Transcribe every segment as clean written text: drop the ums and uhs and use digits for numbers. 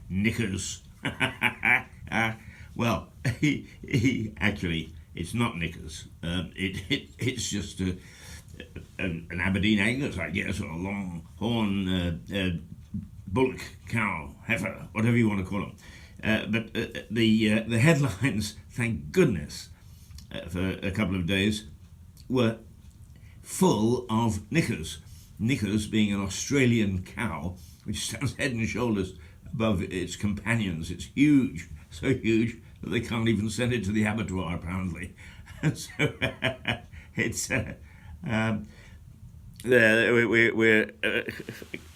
knickers. Well, actually, it's not knickers. It's just an Aberdeen Angus, I guess, or a longhorn bullock, cow, heifer, whatever you want to call them. But the headlines, thank goodness, for a couple of days, were full of knickers. Knickers being an Australian cow which stands head and shoulders above its companions. It's huge, so huge that they can't even send it to the abattoir, apparently. So it's we're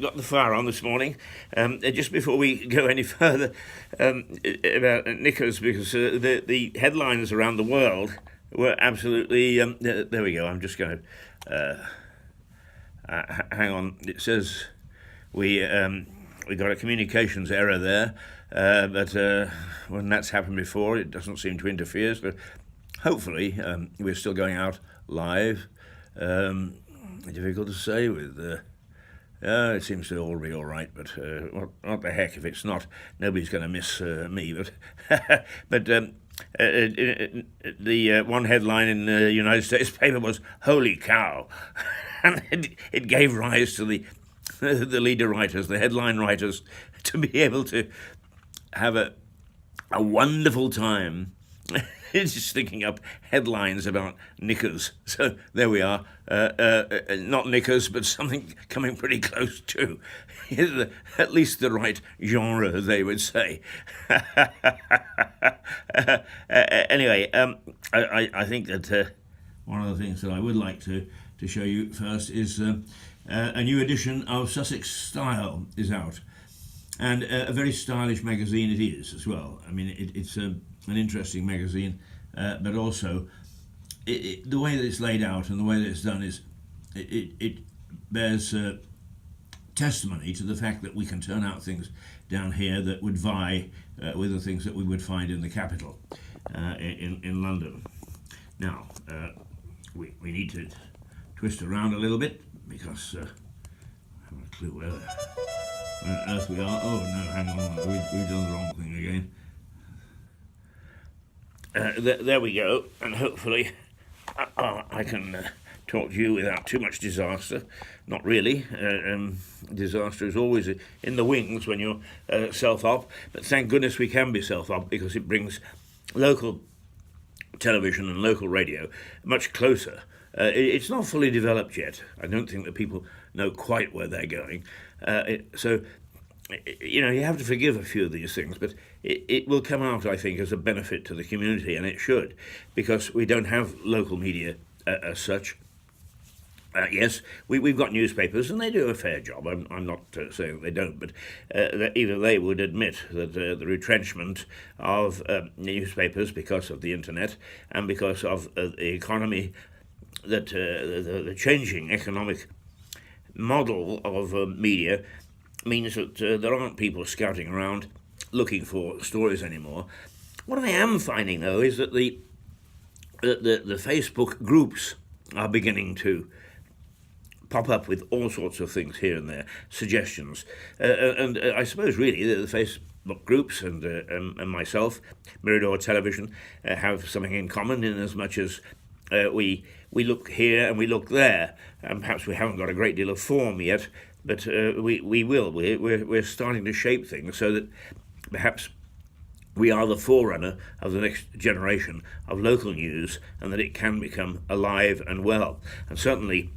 got the fire on this morning. Just before we go any further about knickers, because the headlines around the world were absolutely. There we go. I'm just going to hang on. It says we got a communications error there, but when that's happened before, it doesn't seem to interfere. But hopefully, we're still going out live. Difficult to say with. It seems to all be all right, but what the heck if it's not? Nobody's going to miss me. But the one headline in the United States paper was "Holy cow," and it gave rise to the leader writers, the headline writers, to be able to have a wonderful time. Just thinking up headlines about knickers. So there we are. Not knickers, but something coming pretty close to. At least the right genre, they would say. Anyway, I think that one of the things that I would like to show you first is a new edition of Sussex Style is out. And a very stylish magazine it is as well. I mean, it's an interesting magazine, but also the way that it's laid out and the way that it's done is it bears testimony to the fact that we can turn out things down here that would vie with the things that we would find in the capital, in London. Now, we need to twist around a little bit because I haven't a clue where on earth we are. Oh no, hang on, we've done the wrong thing again. There we go, and hopefully I can talk to you without too much disaster. Not really. Disaster is always in the wings when you're self-op, but thank goodness we can be self-op because it brings local television and local radio much closer. It's not fully developed yet. I don't think that people know quite where they're going. So, you have to forgive a few of these things, but it will come out, I think, as a benefit to the community, and it should, because we don't have local media as such. Yes, we've got newspapers, and they do a fair job. I'm not saying they don't, but even they would admit that the retrenchment of newspapers because of the internet and because of the economy, that the changing economic model of media means that there aren't people scouting around looking for stories anymore. What I am finding, though, is that the Facebook groups are beginning to pop up with all sorts of things here and there, suggestions. And I suppose, really, the Facebook groups and myself, Mirador Television, have something in common in as much as we look here and we look there, and perhaps we haven't got a great deal of form yet, but we will. We're starting to shape things so that perhaps we are the forerunner of the next generation of local news, and that it can become alive and well. And certainly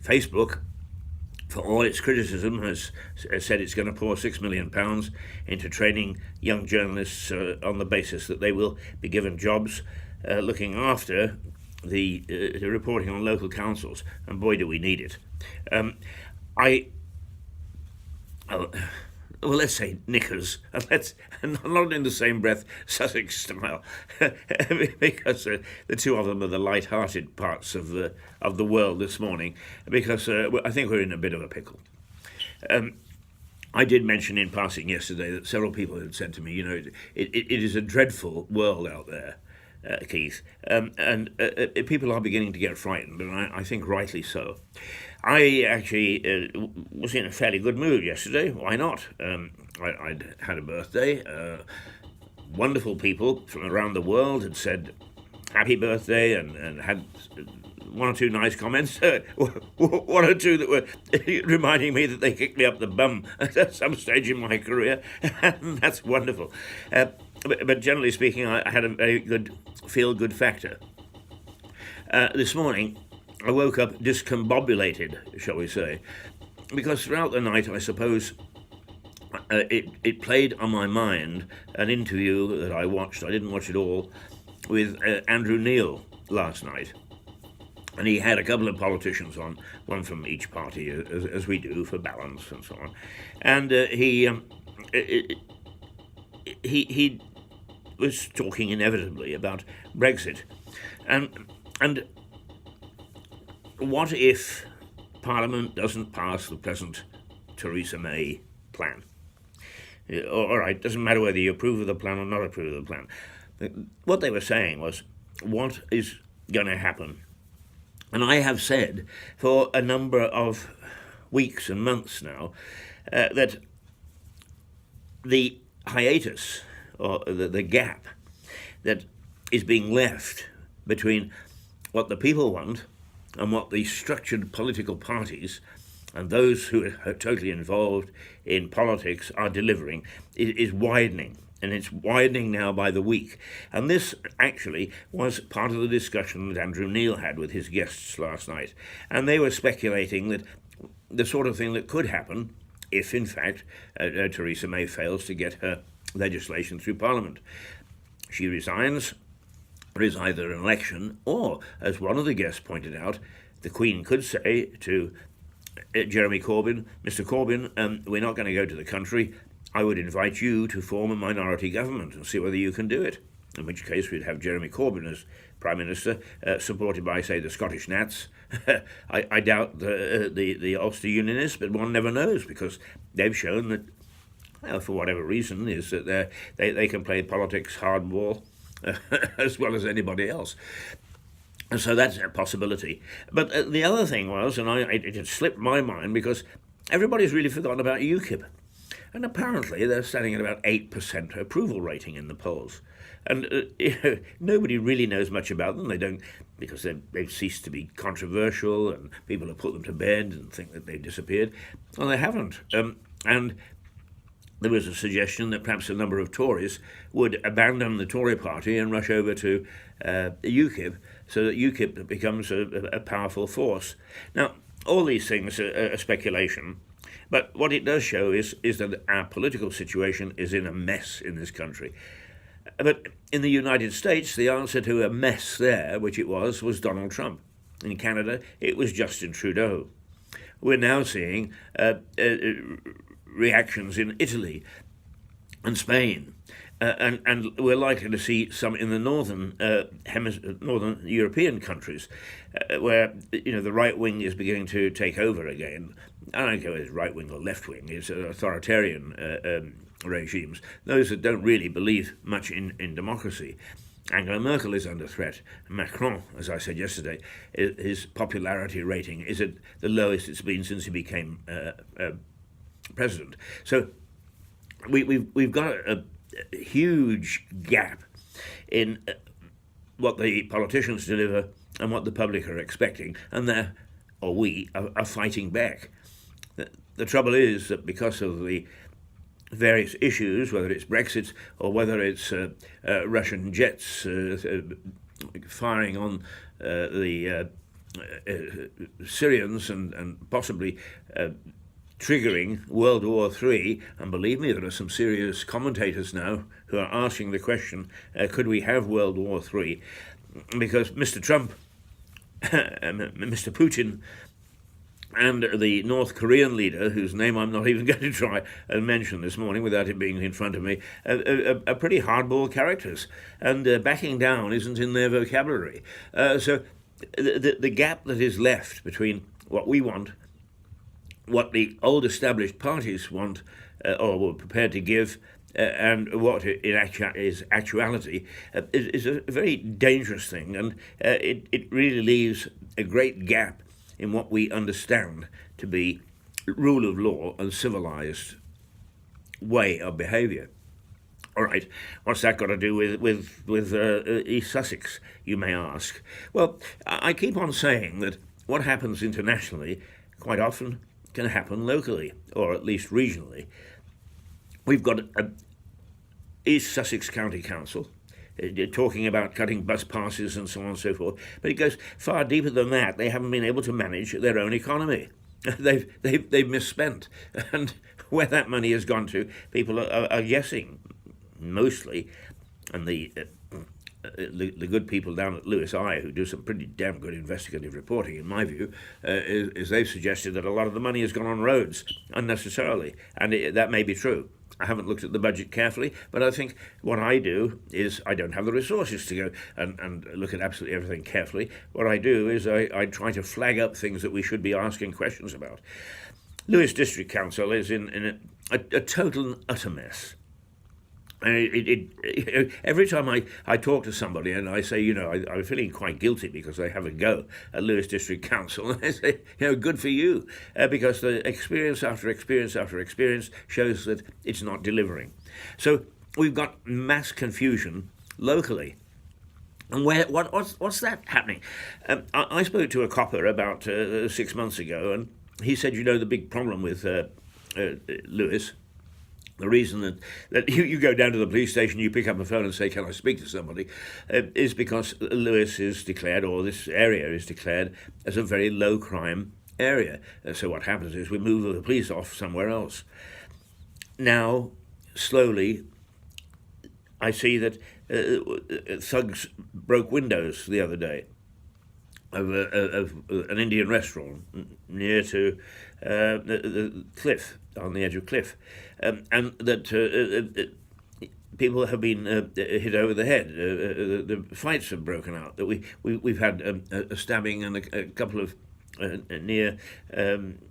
Facebook, for all its criticism, has said it's going to pour £6 million into training young journalists on the basis that they will be given jobs looking after the reporting on local councils, and boy do we need it. Well, let's say knickers, and not in the same breath Sussex Style, because the two of them are the light-hearted parts of the world this morning, because I think we're in a bit of a pickle. I did mention in passing yesterday that several people had said to me, it is a dreadful world out there. Keith, and people are beginning to get frightened, and I think rightly so. I actually was in a fairly good mood yesterday. Why not? I'd had a birthday. Wonderful people from around the world had said happy birthday and had one or two nice comments, one or two that were reminding me that they kicked me up the bum at some stage in my career, and that's wonderful. But generally speaking, I had a very good feel-good factor. This morning, I woke up discombobulated, shall we say, because throughout the night, I suppose, it played on my mind an interview that I watched. I didn't watch it all, with Andrew Neil last night. And he had a couple of politicians on, one from each party, as we do, for balance and so on. And he was talking inevitably about Brexit. And what if Parliament doesn't pass the present Theresa May plan? All right, doesn't matter whether you approve of the plan or not approve of the plan. What they were saying was, what is going to happen? And I have said for a number of weeks and months now that the hiatus, or the gap that is being left between what the people want and what the structured political parties and those who are totally involved in politics are delivering is widening. And it's widening now by the week. And this actually was part of the discussion that Andrew Neil had with his guests last night. And they were speculating that the sort of thing that could happen if, in fact, Theresa May fails to get her legislation through Parliament. She resigns, there is either an election, or, as one of the guests pointed out, the Queen could say to Jeremy Corbyn, Mr. Corbyn, we're not going to go to the country. I would invite you to form a minority government and see whether you can do it, in which case we'd have Jeremy Corbyn as Prime Minister, supported by, say, the Scottish Nats. I doubt the Ulster Unionists, but one never knows, because they've shown that, well, for whatever reason, is that they can play politics hardball as well as anybody else. And so that's a possibility. But the other thing was, and it had slipped my mind, because everybody's really forgotten about UKIP. And apparently they're standing at about 8% approval rating in the polls. And nobody really knows much about them. They don't, because they've ceased to be controversial, and people have put them to bed and think that they've disappeared. Well, they haven't. And there was a suggestion that perhaps a number of Tories would abandon the Tory party and rush over to UKIP, so that UKIP becomes a powerful force. Now, all these things are speculation. But what it does show is that our political situation is in a mess in this country. But in the United States, the answer to a mess there, which it was Donald Trump. In Canada, it was Justin Trudeau. We're now seeing reactions in Italy and Spain. And we're likely to see some in the northern European countries, where the right wing is beginning to take over again. I don't care whether it's right wing or left wing; it's authoritarian regimes. Those that don't really believe much in democracy. Angela Merkel is under threat. Macron, as I said yesterday, his popularity rating is at the lowest it's been since he became president. So we've got a huge gap in what the politicians deliver and what the public are expecting, and we are fighting back. The trouble is that because of the various issues, whether it's Brexit or whether it's Russian jets firing on the Syrians and possibly triggering World War III, and believe me, there are some serious commentators now who are asking the question, could we have World War III? Because Mr. Trump, Mr. Putin, and the North Korean leader, whose name I'm not even going to try and mention this morning without it being in front of me, are pretty hardball characters, and backing down isn't in their vocabulary. So the gap that is left between what we want, what the old established parties want or were prepared to give, and what is actuality is a very dangerous thing, and it really leaves a great gap in what we understand to be rule of law and civilized way of behaviour. All right, what's that got to do with East Sussex, you may ask? Well, I keep on saying that what happens internationally quite often can happen locally, or at least regionally. We've got East Sussex County Council talking about cutting bus passes and so on and so forth, but it goes far deeper than that. They haven't been able to manage their own economy. They've misspent, and where that money has gone to, people are guessing mostly, and the good people down at Lewis Eye, who do some pretty damn good investigative reporting, in my view, is they've suggested that a lot of the money has gone on roads unnecessarily, and that may be true. I haven't looked at the budget carefully, but I think what I do is I don't have the resources to go and look at absolutely everything carefully. What I do is I try to flag up things that we should be asking questions about. Lewis District Council is in a total and utter mess. Every time I talk to somebody and I say, I'm feeling quite guilty because I have a go at Lewis District Council, and I say, good for you, because the experience after experience after experience shows that it's not delivering. So we've got mass confusion locally. And what's that happening? I spoke to a copper about 6 months ago, and he said, the big problem with Lewis, the reason that you go down to the police station, you pick up a phone and say, can I speak to somebody, is because Lewis is declared, or this area is declared, as a very low crime area. So what happens is we move the police off somewhere else. Now, slowly, I see that thugs broke windows the other day of an Indian restaurant near to the cliff, on the edge of cliff, and that people have been hit over the head. The fights have broken out. That we've had a stabbing and a couple of near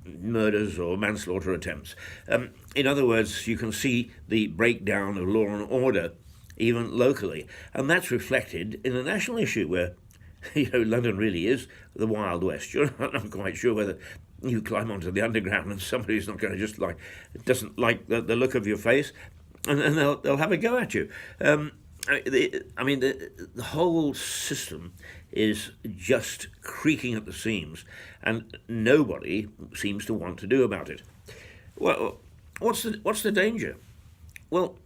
murders or manslaughter attempts. In other words, you can see the breakdown of law and order even locally, and that's reflected in a national issue where London really is the Wild West. You're not quite sure whether you climb onto the underground and somebody's not going to just doesn't like the look of your face, and they'll have a go at you. The whole system is just creaking at the seams, and nobody seems to want to do about it. Well, what's the danger? Well,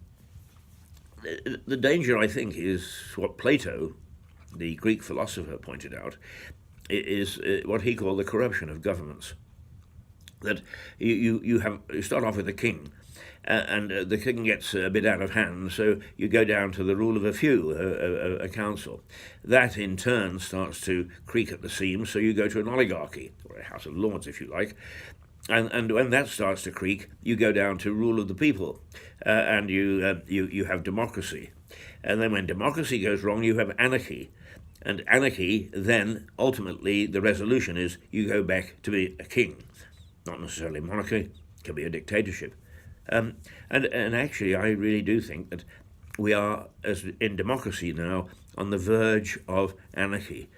the danger, I think, is what Plato, the Greek philosopher, pointed out, is what he called the corruption of governments. That you start off with a king, and the king gets a bit out of hand, so you go down to the rule of a few, a council. That in turn starts to creak at the seams, so you go to an oligarchy, or a House of Lords if you like. And when that starts to creak, you go down to rule of the people, and you have democracy. And then when democracy goes wrong, you have anarchy. And anarchy, then, ultimately, the resolution is you go back to be a king. Not necessarily monarchy, it can be a dictatorship. And actually, I really do think that we are, as in democracy now, on the verge of anarchy.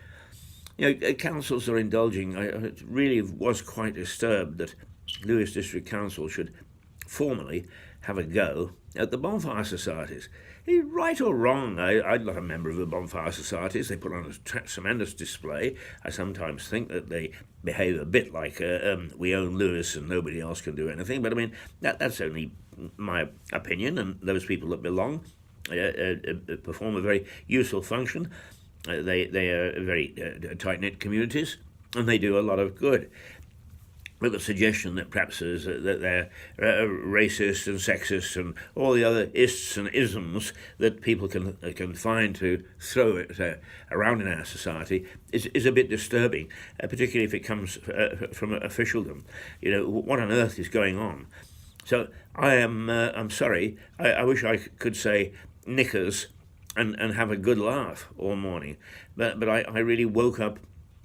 Councils are indulging. I really was quite disturbed that Lewis District Council should formally have a go at the bonfire societies. Right or wrong, I'm not a member of the bonfire societies. They put on a tremendous display. I sometimes think that they behave a bit like we own Lewis and nobody else can do anything. But that's only my opinion, and those people that belong perform a very useful function. They are very tight-knit communities, and they do a lot of good. But the suggestion that perhaps is that they're racist and sexist and all the other ists and isms that people can find to throw it around in our society is a bit disturbing, particularly if it comes from officialdom. What on earth is going on? So I'm sorry. I wish I could say knickers and have a good laugh all morning, but I really woke up.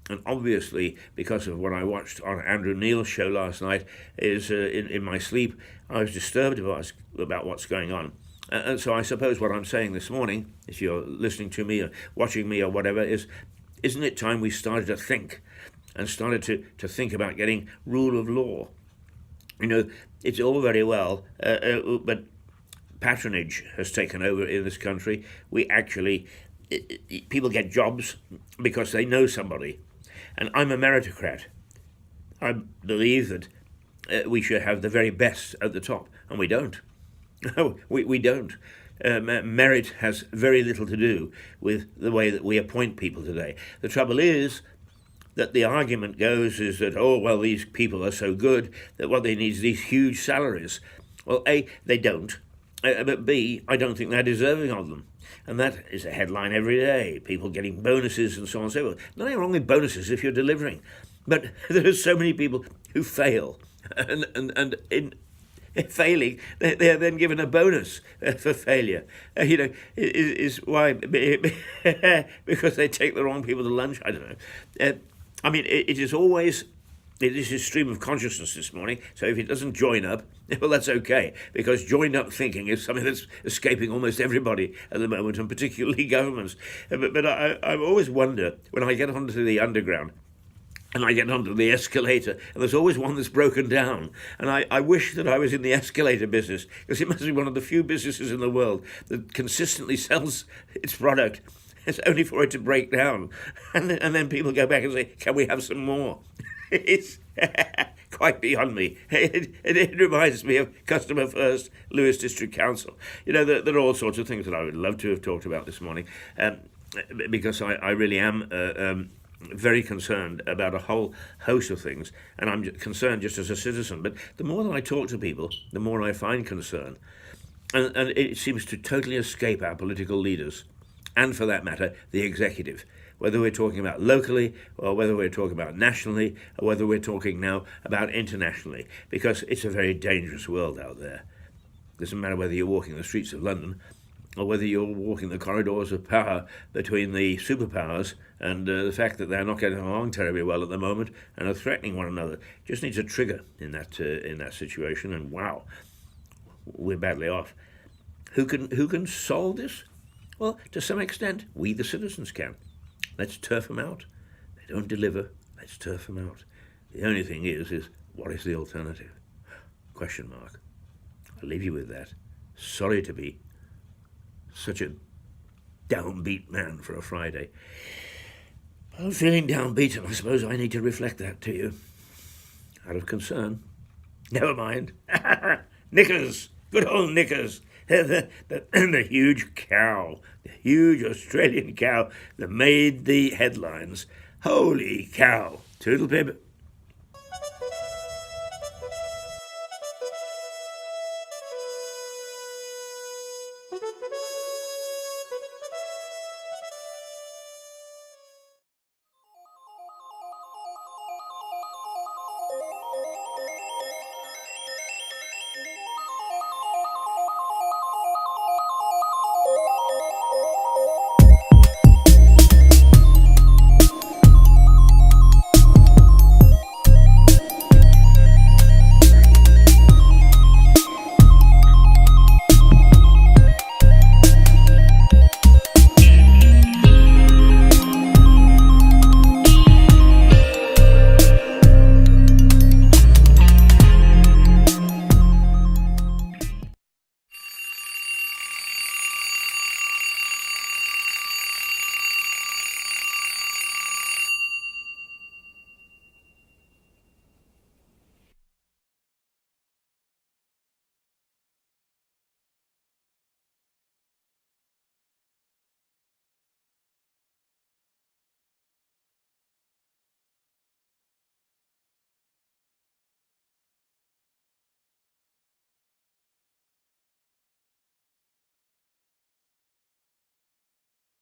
And obviously, because of what I watched on Andrew Neil's show last night, is in my sleep, I was disturbed about what's going on. And so I suppose what I'm saying this morning, if you're listening to me or watching me or whatever, is, isn't it time we started to think and started to think about getting rule of law? You know, it's all very well, but patronage has taken over in this country. We actually, people get jobs because they know somebody. And I'm a meritocrat. I believe that we should have the very best at the top, and we don't. No, we don't. Merit has very little to do with the way that we appoint people today. The trouble is that the argument goes is that, oh, well, these people are so good that what they need is these huge salaries. Well, A, they don't. But B, I don't think they're deserving of them. And that is a headline every day. People getting bonuses and so on and so forth. Nothing wrong with bonuses if you're delivering. But there are so many people who fail. And in failing, they are then given a bonus for failure. Is why? Because they take the wrong people to lunch? I don't know. It is always... It is a stream of consciousness this morning, so if it doesn't join up, well, that's okay, because joined up thinking is something that's escaping almost everybody at the moment, and particularly governments. But I always wonder, when I get onto the underground, and I get onto the escalator, and there's always one that's broken down. And I wish that I was in the escalator business, because it must be one of the few businesses in the world that consistently sells its product. It's only for it to break down. And then people go back and say, can we have some more? It's quite beyond me. It reminds me of Customer First, Lewis District Council. You know, there are all sorts of things that I would love to have talked about this morning, because I really am very concerned about a whole host of things, and I'm concerned just as a citizen. But the more that I talk to people, the more I find concern. And it seems to totally escape our political leaders, and for that matter, the executive. Whether we're talking about locally, or whether we're talking about nationally, or whether we're talking now about internationally, because it's a very dangerous world out there. It doesn't matter whether you're walking the streets of London, or whether you're walking the corridors of power between the superpowers, and the fact that they're not getting along terribly well at the moment and are threatening one another. Just needs a trigger in that situation, and wow, we're badly off. Who can solve this? Well, to some extent, we the citizens can. Let's turf them out. They don't deliver. Let's turf them out. The only thing is what is the alternative? Question mark. I'll leave you with that. Sorry to be such a downbeat man for a Friday. I'm feeling downbeat, and I suppose I need to reflect that to you. Out of concern. Never mind. Knickers. Good old Knickers. The huge cow, the huge Australian cow that made the headlines. Holy cow. Toodlepip.